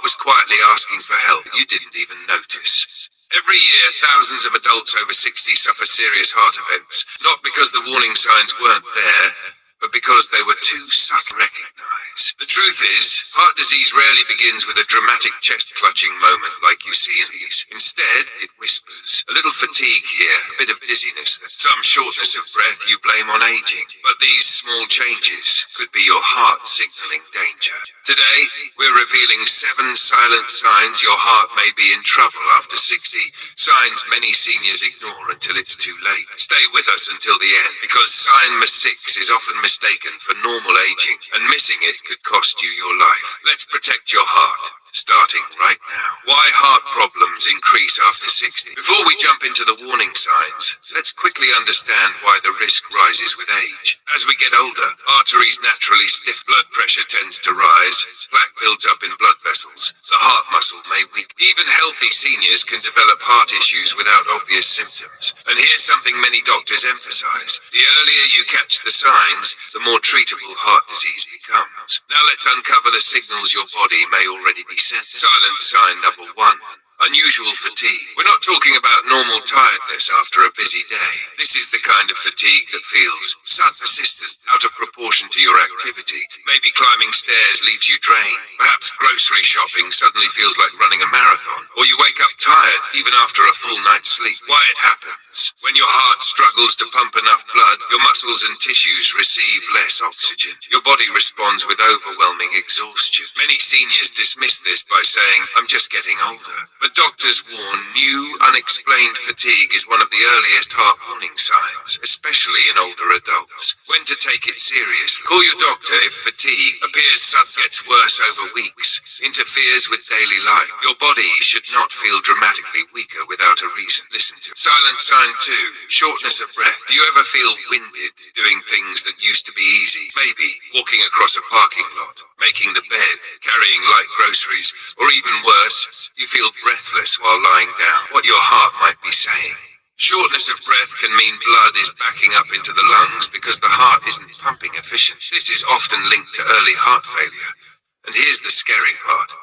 was quietly asking for help. You didn't even notice. Every year, thousands of adults over 60 suffer serious heart events, not because the warning signs weren't there, but because they were too subtle to recognize. The truth is, heart disease rarely begins with a dramatic chest-clutching moment like you see in these. Instead, it whispers. A little fatigue here, a bit of dizziness, some shortness of breath you blame on aging. But these small changes could be your heart signaling danger. Today, we're revealing 7 silent signs your heart may be in trouble after 60, signs many seniors ignore until it's too late. Stay with us until the end, because sign number 6 is often mistaken for normal aging, and missing it could cost you your life. Let's protect your heart, starting right now. Why heart problems increase after 60. Before we jump into the warning signs, let's quickly understand why the risk rises with age. As we get older, arteries naturally stiff, blood pressure tends to rise, plaque builds up in blood vessels, the heart muscle may weaken. Even healthy seniors can develop heart issues without obvious symptoms. And here's something many doctors emphasize. The earlier you catch the signs, the more treatable heart disease becomes. Now let's uncover the signals your body may already be sending. Silent sign number 1. Unusual fatigue. We're not talking about normal tiredness after a busy day. This is the kind of fatigue that feels sudden, persistent, out of proportion to your activity. Maybe climbing stairs leaves you drained. Perhaps grocery shopping suddenly feels like running a marathon. Or you wake up tired, even after a full night's sleep. Why it happens? When your heart struggles to pump enough blood, your muscles and tissues receive less oxygen. Your body responds with overwhelming exhaustion. Many seniors dismiss this by saying, "I'm just getting older." But doctors warn new, unexplained fatigue is one of the earliest heart warning signs, especially in older adults. When to take it seriously. Call your doctor if fatigue appears suddenly, gets worse over weeks, interferes with daily life. Your body should not feel dramatically weaker without a reason. Listen to it. Silent sign 2. Shortness of breath. Do you ever feel winded doing things that used to be easy? Maybe walking across a parking lot, making the bed, carrying light groceries, or even worse, you feel breathless while lying down. What your heart might be saying. Shortness of breath can mean blood is backing up into the lungs because the heart isn't pumping efficiently. This is often linked to early heart failure. And here's the scary part.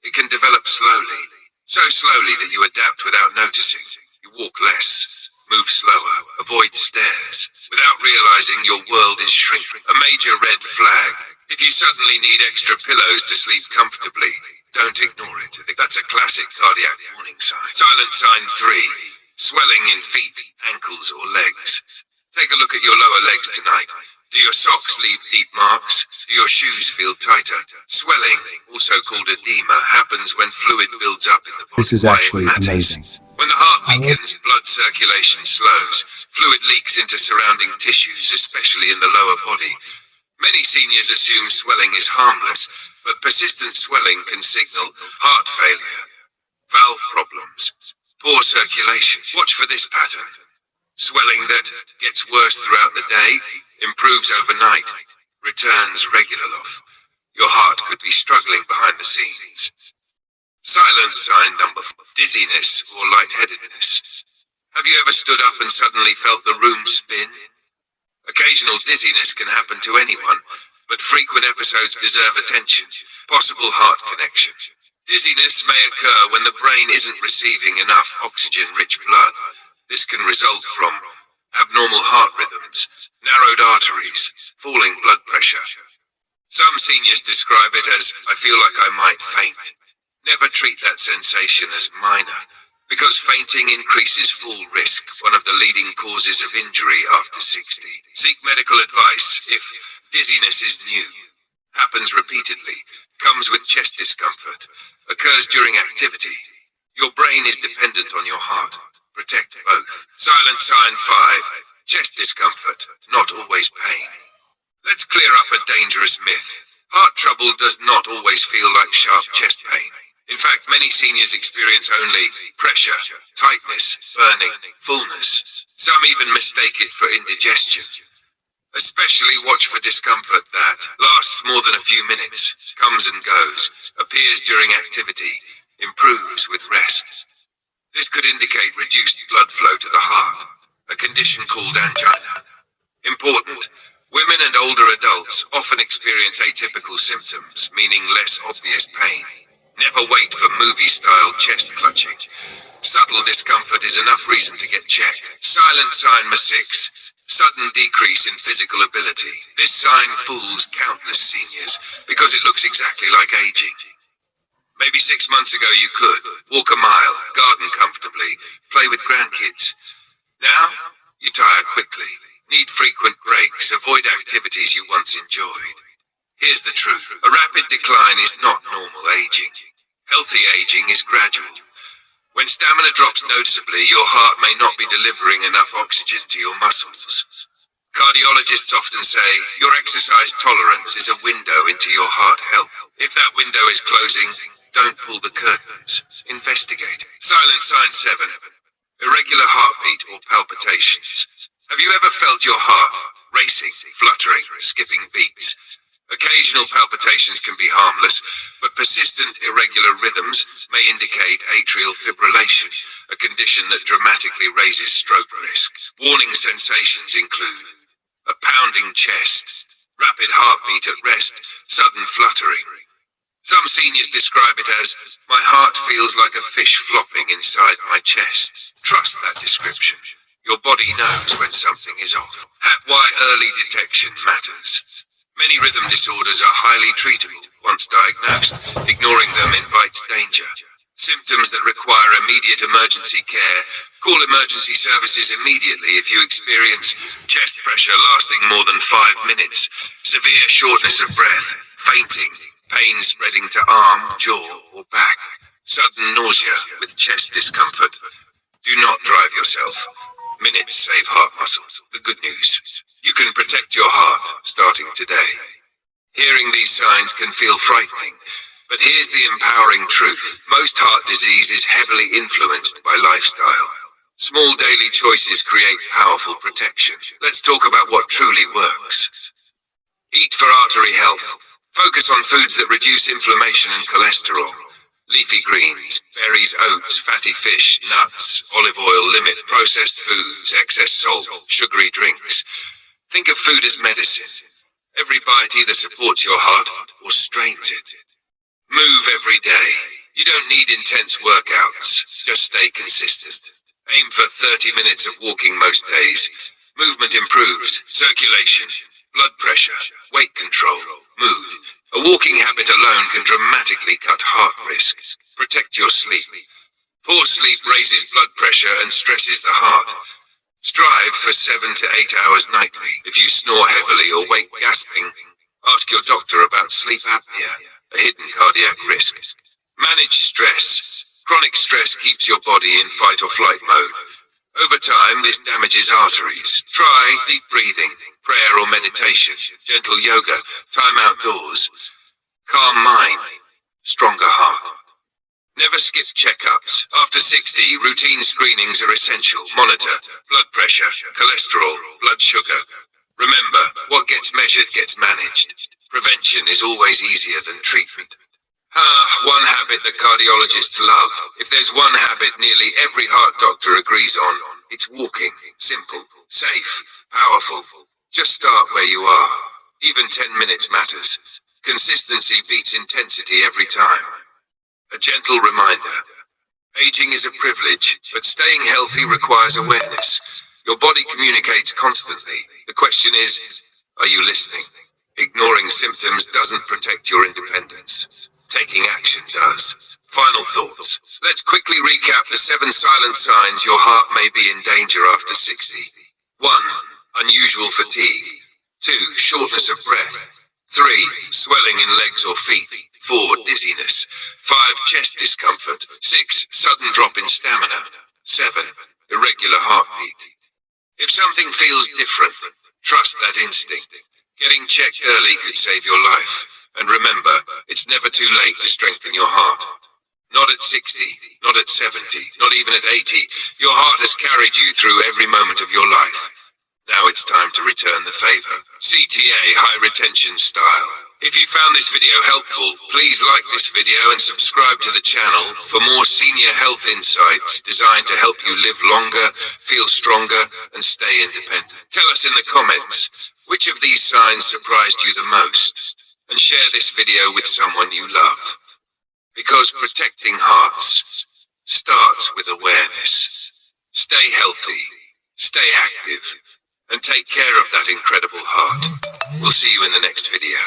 It can develop slowly. So slowly that you adapt without noticing. You walk less, move slower, avoid stairs, without realizing your world is shrinking. A major red flag. If you suddenly need extra pillows to sleep comfortably, don't ignore it. That's a classic cardiac warning sign. Silent sign 3. Swelling in feet, ankles, or legs. Take a look at your lower legs tonight. Do your socks leave deep marks? Do your shoes feel tighter? Swelling, also called edema, happens when fluid builds up in the body. This is actually amazing. When the heart weakens, blood circulation slows. Fluid leaks into surrounding tissues, especially in the lower body. Many seniors assume swelling is harmless, but persistent swelling can signal heart failure, valve problems, poor circulation. Watch for this pattern. Swelling that gets worse throughout the day, improves overnight, returns regularly. Your heart could be struggling behind the scenes. Silent sign number 4. Dizziness or lightheadedness. Have you ever stood up and suddenly felt the room spin? Occasional dizziness can happen to anyone, but frequent episodes deserve attention. Possible heart connection. Dizziness may occur when the brain isn't receiving enough oxygen-rich blood. This can result from abnormal heart rhythms, narrowed arteries, falling blood pressure. Some seniors describe it as, "I feel like I might faint." Never treat that sensation as minor, because fainting increases fall risk, one of the leading causes of injury after 60. Seek medical advice if dizziness is new, happens repeatedly, comes with chest discomfort, occurs during activity. Your brain is dependent on your heart. Protect both. Silent sign 5. Chest discomfort, not always pain. Let's clear up a dangerous myth. Heart trouble does not always feel like sharp chest pain. In fact, many seniors experience only pressure, tightness, burning, fullness. Some even mistake it for indigestion. Especially watch for discomfort that lasts more than a few minutes, comes and goes, appears during activity, improves with rest. This could indicate reduced blood flow to the heart, a condition called angina. Important. Women and older adults often experience atypical symptoms, meaning less obvious pain. Never wait for movie-style chest clutching. Subtle discomfort is enough reason to get checked. Silent sign number 6. Sudden decrease in physical ability. This sign fools countless seniors because it looks exactly like aging. Maybe 6 months ago you could walk a mile, garden comfortably, play with grandkids. Now, you tire quickly, need frequent breaks, avoid activities you once enjoyed. Here's the truth. A rapid decline is not normal aging. Healthy aging is gradual. When stamina drops noticeably, your heart may not be delivering enough oxygen to your muscles. Cardiologists often say your exercise tolerance is a window into your heart health. If that window is closing, don't pull the curtains. Investigate. Silent sign 7. Irregular heartbeat or palpitations. Have you ever felt your heart racing, fluttering, skipping beats? Occasional palpitations can be harmless, but persistent irregular rhythms may indicate atrial fibrillation, a condition that dramatically raises stroke risk. Warning sensations include a pounding chest, rapid heartbeat at rest, sudden fluttering. Some seniors describe it as, "My heart feels like a fish flopping inside my chest." Trust that description. Your body knows when something is off. Why early detection matters. Many rhythm disorders are highly treatable once diagnosed. Ignoring them invites danger. Symptoms that require immediate emergency care. Call emergency services immediately if you experience chest pressure lasting more than 5 minutes, severe shortness of breath, fainting, pain spreading to arm, jaw, or back, sudden nausea with chest discomfort. Do not drive yourself. Minutes save heart muscles. The good news: you can protect your heart starting today. Hearing these signs can feel frightening, but here's the empowering truth. Most heart disease is heavily influenced by lifestyle. Small daily choices create powerful protection. Let's talk about what truly works. Eat for artery health. Focus on foods that reduce inflammation and cholesterol. Leafy greens, berries, oats, fatty fish, nuts, olive oil. Limit processed foods, excess salt, sugary drinks. Think of food as medicine. Every bite either supports your heart or strains it. Move every day. You don't need intense workouts, just stay consistent. Aim for 30 minutes of walking most days. Movement improves circulation, blood pressure, weight control, mood. A walking habit alone can dramatically cut heart risk. Protect your sleep. Poor sleep raises blood pressure and stresses the heart. Strive for 7 to 8 hours nightly. If you snore heavily or wake gasping, ask your doctor about sleep apnea, a hidden cardiac risk. Manage stress. Chronic stress keeps your body in fight or flight mode. Over time, this damages arteries. Try deep breathing, prayer or meditation, gentle yoga, time outdoors. Calm mind, stronger heart. Never skip checkups. After 60, routine screenings are essential. Monitor blood pressure, cholesterol, blood sugar. Remember, what gets measured gets managed. Prevention is always easier than treatment. One habit that cardiologists love. If there's one habit nearly every heart doctor agrees on, it's walking. Simple, safe, powerful. Just start where you are. Even 10 minutes matters. Consistency beats intensity every time. A gentle reminder. Aging is a privilege, but staying healthy requires awareness. Your body communicates constantly. The question is, are you listening? Ignoring symptoms doesn't protect your independence. Taking action does. Final thoughts. Let's quickly recap the 7 silent signs your heart may be in danger after 60. 1. Unusual fatigue. 2. Shortness of breath. 3. Swelling in legs or feet. 4. Dizziness. 5. Chest discomfort. 6. Sudden drop in stamina. 7. Irregular heartbeat. If something feels different, trust that instinct. Getting checked early could save your life. And remember, it's never too late to strengthen your heart. Not at 60, not at 70, not even at 80. Your heart has carried you through every moment of your life. Now it's time to return the favor. CTA High Retention Style. If you found this video helpful, please like this video and subscribe to the channel for more senior health insights designed to help you live longer, feel stronger, and stay independent. Tell us in the comments, which of these signs surprised you the most? And share this video with someone you love. Because Because protecting hearts starts with awareness. Stay healthy, stay active, and take care of that incredible heart. We'll see you in the next video.